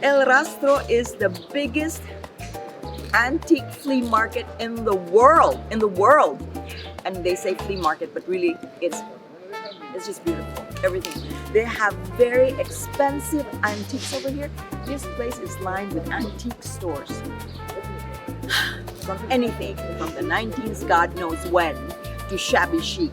El Rastro is the biggest antique flea market in the world. And they say flea market, but really it's just beautiful. Everything. They have very expensive antiques over here. This place is lined with antique stores. From anything, from the 19th, God knows when, to shabby chic.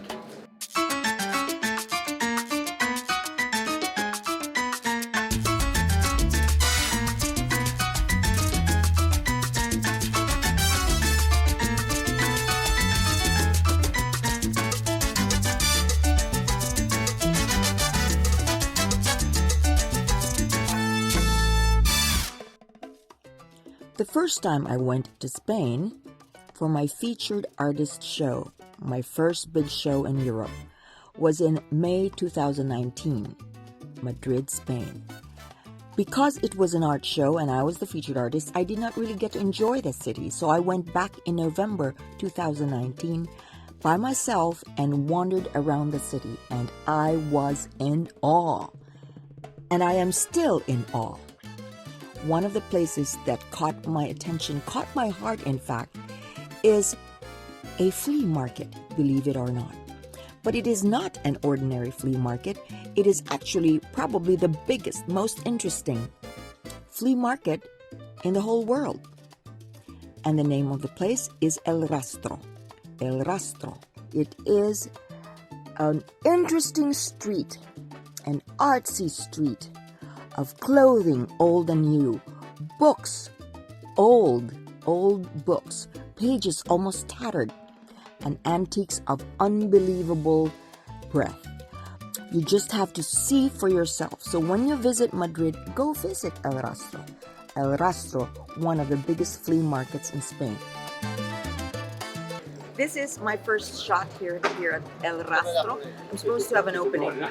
The first time I went to Spain for my featured artist show, my first big show in Europe, was in May 2019, Madrid, Spain. Because it was an art show and I was the featured artist, I did not really get to enjoy the city, so I went back in November 2019 by myself and wandered around the city, and I was in awe. And I am still in awe. One of the places that caught my attention, caught my heart in fact, is a flea market, believe it or not. But it is not an ordinary flea market. It is actually probably the biggest, most interesting flea market in the whole world. And the name of the place is El Rastro. El Rastro. It is an interesting street, an artsy street of clothing, old and new, books, old books, pages almost tattered, and antiques of unbelievable breadth. You just have to see for yourself. So when you visit Madrid, go visit El Rastro. El Rastro, one of the biggest flea markets in Spain. This is my first shot here at El Rastro. I'm supposed to have an opening,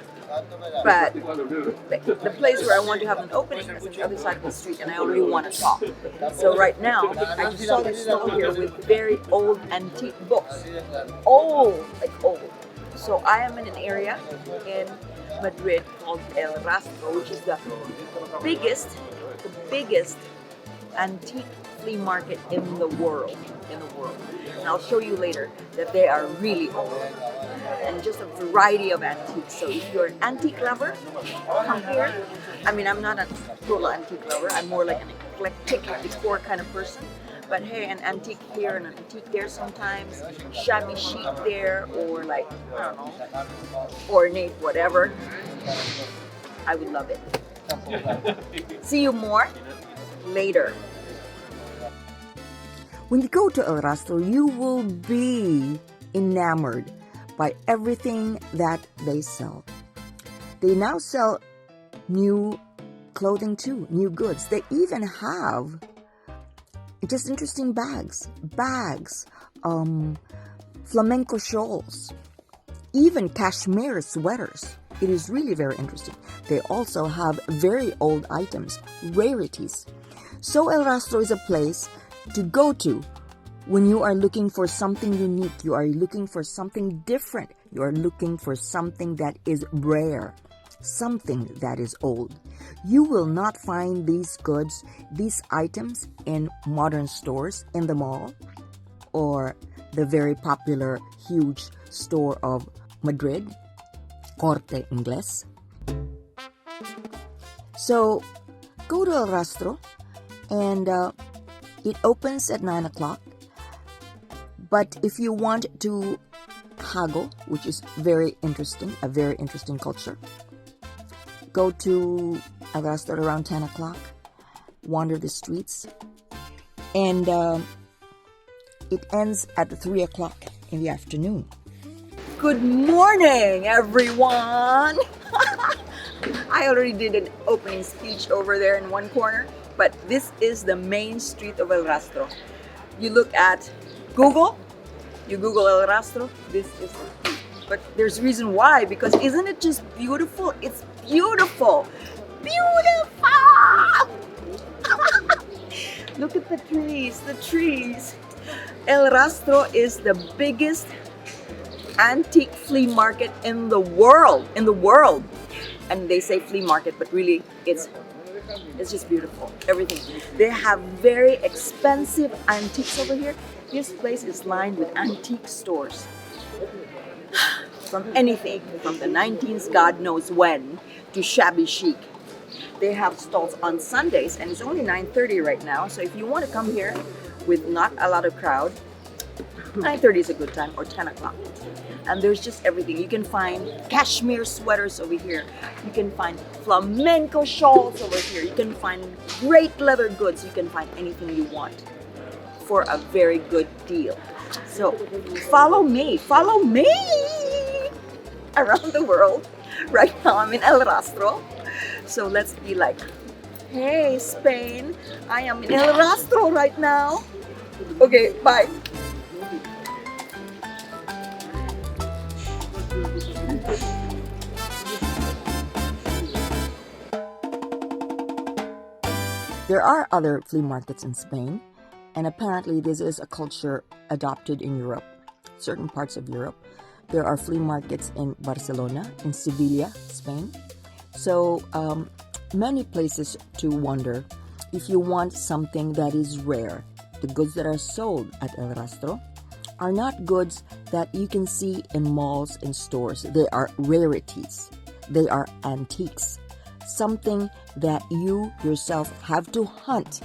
but the place where I want to have an opening is on the other side of the street, and I already want to talk. So right now, I just saw this stall here with very old antique books. Old. So I am in an area in Madrid called El Rastro, which is the biggest antique flea market in the world. And I'll show you later that they are really old and just a variety of antiques. So if you're an antique lover, come here. I mean, I'm not a total antique lover. I'm more like an eclectic decor kind of person. But hey, an antique here and an antique there sometimes, shabby chic there, or like, I don't know, ornate whatever. I would love it. See you more later. When you go to El Rastro, you will be enamored by everything that they sell. They now sell new clothing too, new goods. They even have just interesting bags, flamenco shawls, even cashmere sweaters. It is really very interesting. They also have very old items, rarities. So El Rastro is a place to go to when you are looking for something unique, you are looking for something different, you are looking for something that is rare, something that is old. You will not find these goods, these items in modern stores in the mall or the very popular huge store of Madrid, Corte Inglés. So go to El Rastro, and it opens at 9 o'clock. But if you want to haggle, which is very interesting, a very interesting culture, go to El Rastro around 10 o'clock, wander the streets, and it ends at 3 o'clock in the afternoon. Good morning, everyone! I already did an opening speech over there in one corner, but this is the main street of El Rastro. You look at Google, you Google El Rastro, this is the street. But there's a reason why, because isn't it just beautiful? It's beautiful! Beautiful! Look at the trees. El Rastro is the biggest antique flea market in the world. And they say flea market, but really it's It's just beautiful, everything. They have very expensive antiques over here. This place is lined with antique stores. From anything, from the 19th, God knows when, to shabby chic. They have stalls on Sundays, and it's only 9:30 right now. So if you want to come here with not a lot of crowd, 9:30 is a good time, or 10 o'clock. And there's just everything. You can find cashmere sweaters over here. You can find flamenco shawls over here. You can find great leather goods. You can find anything you want for a very good deal. So follow me around the world. Right now I'm in El Rastro. So let's be like, hey Spain, I am in El Rastro right now. Okay, bye. There are other flea markets in Spain, and apparently this is a culture adopted in Europe, certain parts of Europe. There are flea markets in Barcelona, in Sevilla, Spain. So many places to wander if you want something that is rare. The goods that are sold at El Rastro are not goods that you can see in malls and stores. They are rarities. They are antiques. Something that you yourself have to hunt,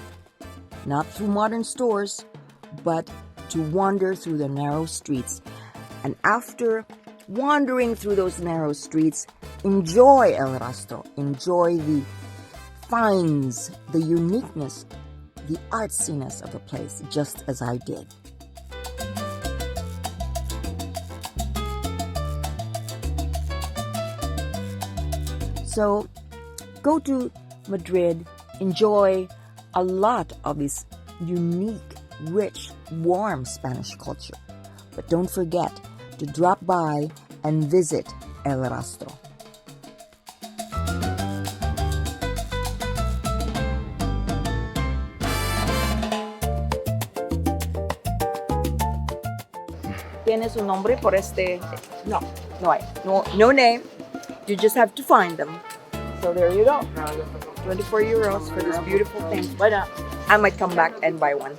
not through modern stores, but to wander through the narrow streets. And after wandering through those narrow streets, enjoy El Rastro, enjoy the finds, the uniqueness, the artsiness of the place, just as I did. So go to Madrid, enjoy a lot of this unique, rich, warm Spanish culture. But don't forget to drop by and visit El Rastro. ¿Tienes un nombre por este? No, no hay. No name. You just have to find them. So there you go. 24 euros for this beautiful thing. But I might come back and buy one.